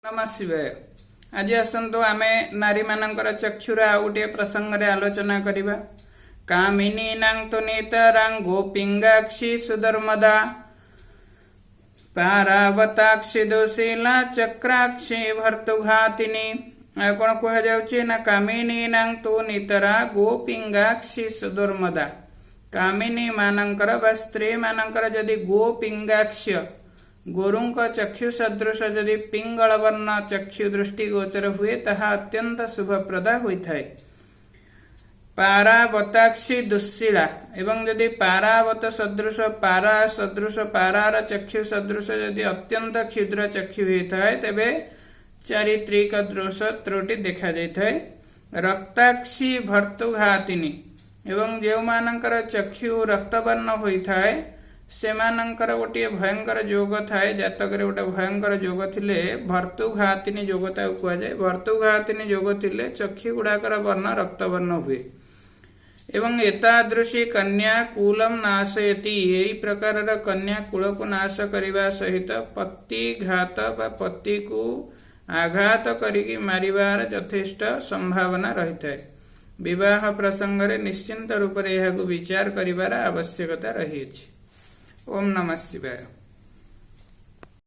नमः शिवाय। आज आसतु आमे नारी मानकर चक्षुर आ गोटे प्रसंग रे आलोचना करिबा। कामिनीनां तु नेतरां गोपिंगाक्षी सुधर्मदा पारावताक्षी दोशीला चक्राक्षी भर्तुघातिनी। कौन कह जाउची ना कामिनीनां तु नेतरा गोपिंगाक्षी सुधर्मदा। कामिनी मानकर बा स्त्री मानकर जदि गोपिंगाक्ष गोरुंक चक्षु सदृश जदि पिंगल वर्ण चक्षु दृष्टि गोचर हुए ताहा अत्यंत शुभप्रदा होइथाय। पारावताक्षी दुस्सीला एवं जदि पारावत सदृश पारार चक्षु सदृश जदि अत्यंत क्षुद्र चक्षु होइथाय तेबे चारित्रिक दोष त्रुटि देखा जाइथाय। रक्ताक्षी भर्तुघातिनी एवं जो मानकर चक्षु रक्तवर्ण होइथाय सेमानंकर गोटे भयंकर जोग थाए। जातक रे गोटे भयंकर जोग थिले भर्तुघातिनी जोगता कुआ जाए। भर्तुघातिनी जोग थिले चक्षु गुड़ाकर वर्ण रक्तवर्ण हुए। एवं एतादृशी कन्या कूलम नाशयति। यही प्रकार कन्या कूल को नाश करने सहित पति घात बा पति को आघात करिकी मारिबार यथेष्ट संभावना रही है। विवाह प्रसंग रे निश्चिंत रूप से यह विचार करिबार आवश्यकता रही है। ओम नमः शिवाय।